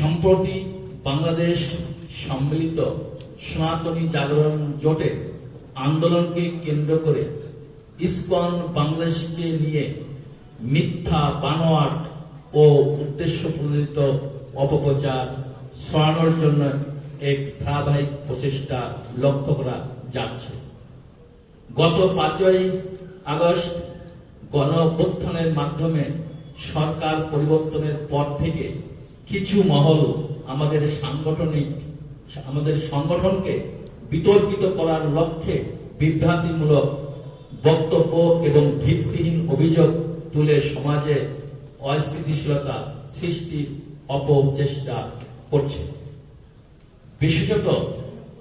সম্প্রতি বাংলাদেশ সম্মিলিত সনাতনী জাগরণ জোটের আন্দোলনকে কেন্দ্র করে ইসকন বাংলাদেশকে নিয়ে মিথ্যা বানোয়াট ও উদ্দেশ্য প্রণোদিত অপপ্রচার ছড়ানোর জন্য এক ধারাবাহিক প্রচেষ্টা লক্ষ্য করা যাচ্ছে। গত 5ই আগস্ট গণঅভ্যুত্থানের মাধ্যমে সরকার পরিবর্তনের পর থেকে কিছু মহল আমাদের সংগঠনকে বিতর্কিত করার লক্ষ্যে বিভ্রান্তিমূলক বক্তব্য এবং ভিত্তিহীন অভিযোগ তুলে সমাজে অস্থিতিশীলতা সৃষ্টির অপচেষ্টা করছে। বিশেষত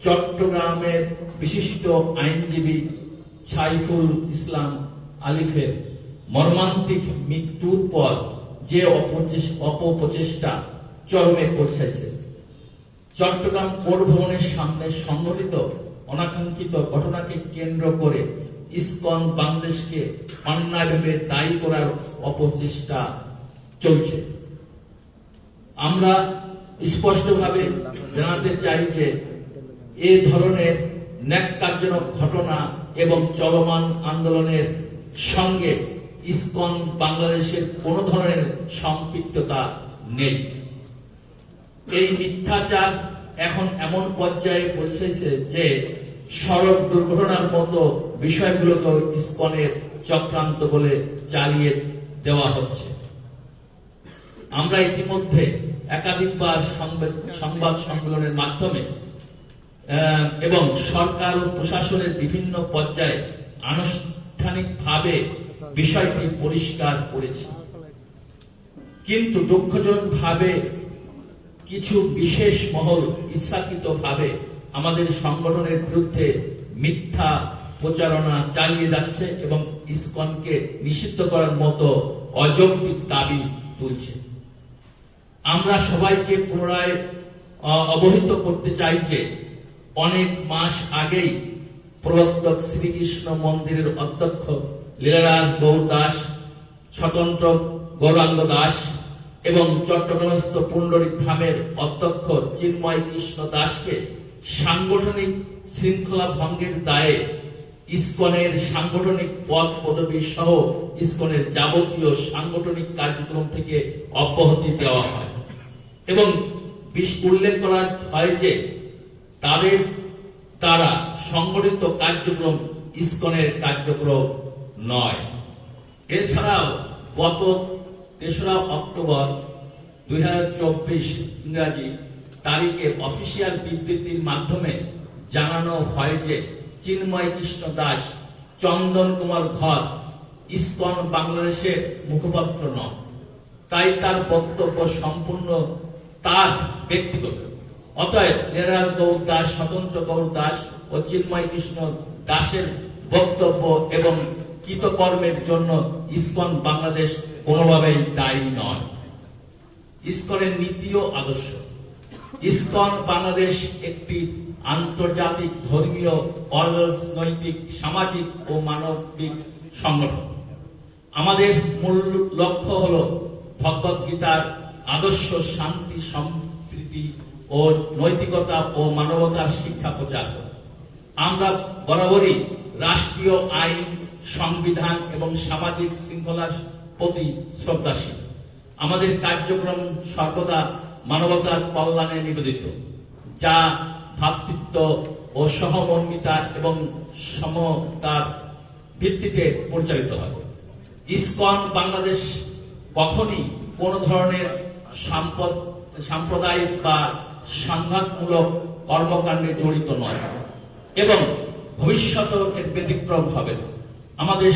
চট্টগ্রামের বিশিষ্ট আইনজীবী সাইফুল ইসলাম আলিফের মর্মান্তিক মৃত্যুর পর যে অপপ্রচেষ্টা চরমে পৌঁছেছে। চট্টগ্রাম কোর্ট ভবনের সামনে সংঘটিত অনাকাঙ্ক্ষিত ঘটনাকে কেন্দ্র করে ইসকন বাংলাদেশকে অন্যায়ভাবে দায়ী করার অপচেষ্টা চলছে। আমরা স্পষ্টভাবে জানাতে চাই যে এ ধরনের ন্যাক্কারজনক ঘটনা এবং চলমান আন্দোলনের সঙ্গে ইসকন বাংলাদেশের কোন ধরনের সম্পৃক্ততা নেই। এই মিথ্যাচার এখন এমন পর্যায়ে পৌঁছেছে যে সড়ক দুর্ঘটনার মতো বিষয়গুলোকে ইসকনের চক্রান্ত বলে চালিয়ে দেওয়া হচ্ছে। আমরা ইতিমধ্যে একাধিকবার সংবাদ সম্মেলনের মাধ্যমে এবং সরকার ও প্রশাসনের বিভিন্ন পর্যায়ে আনুষ্ঠানিকভাবে বিষয়টি পরিষ্কার করেছি, কিন্তু দুঃখজনকভাবে কিছু বিশেষ মহল ইচ্ছাকৃতভাবে আমাদের সংগঠনের বিরুদ্ধে মিথ্যা প্রচারণা চালিয়ে যাচ্ছে এবং ইসকনকে নিষিদ্ধ করার মতো অযৌক্তিক দাবি তুলছে। আমরা সবাইকে পুনরায় অবহিত করতে চাই যে অনেক মাস আগেই প্রবর্তক শ্রীকৃষ্ণ মন্দিরের অধ্যক্ষ লীলারাজ গৌর দাস, স্বতন্ত্র গৌরাঙ্গ দাস এবং চট্টগ্রামস্থ পুণ্ডরিক ধামের অধ্যক্ষ চিন্ময় কৃষ্ণ দাসকে সাংগঠনিক শৃঙ্খলা ভঙ্গের দায়ে ইসকনের সাংগঠনিক পদ পদবী সহ ইসকনের যাবতীয় সাংগঠনিক কার্যক্রম থেকে অব্যাহতি দেওয়া হয় এবং উল্লেখ করা হয় যে তারা সংগঠিত কার্যক্রম ইসকনের কার্যক্রম নয়। এছাড়াও গত 3রা অক্টোবর 2024 ইংরাজি তারিখে অফিসিয়াল বিবৃতির মাধ্যমে জানানো হয় যে চিন্ময় কৃষ্ণ দাস, চন্দন কুমার ঘর ইসকন বাংলাদেশের মুখপাত্র নন, তাই তার বক্তব্য সম্পূর্ণ তার ব্যক্তিগত। অতএব লীলারাজ গৌর দাস, স্বতন্ত্র গৌর দাস ও চিন্ময় কৃষ্ণ দাসের বক্তব্য এবং কৃতকর্মের জন্য ইসকন বাংলাদেশ কোনোভাবেই দায়ী নয়। ইসকনের নীতি ও আদর্শ। ইসকন বাংলাদেশ একটি আন্তর্জাতিক ধর্মীয়, অরাজনৈতিক, সামাজিক ও মানবিক সংগঠন। আমাদের মূল লক্ষ্য হল ভগবত গীতার আদর্শ, শান্তি, সম্প্রীতি ও নৈতিকতা ও মানবতার শিক্ষা প্রচার করা। আমরা বরাবরই রাষ্ট্রীয় আইন, সংবিধান এবং সামাজিক শৃঙ্খলার প্রতি শ্রদ্ধাশীল। আমাদের কার্যক্রম সর্বদা মানবতার কল্যাণে নিবেদিত, যা ভ্রাতৃত্ব ও সহমর্মিতা এবং সমতার ভিত্তিতে পরিচালিত হয়। ইসকন বাংলাদেশ কখনই কোন ধরনের সাম্প্রদায়িক বা সংঘাতমূলক কর্মকাণ্ডে জড়িত নয় এবং ভবিষ্যতেও এর ব্যতিক্রম হবে না। আমাদের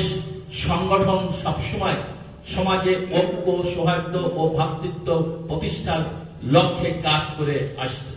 সংগঠন সবসময় সমাজে ঐক্য, সৌহার্দ্য ও ভ্রাতৃত্ব প্রতিষ্ঠার লক্ষ্যে কাজ করে আসছে।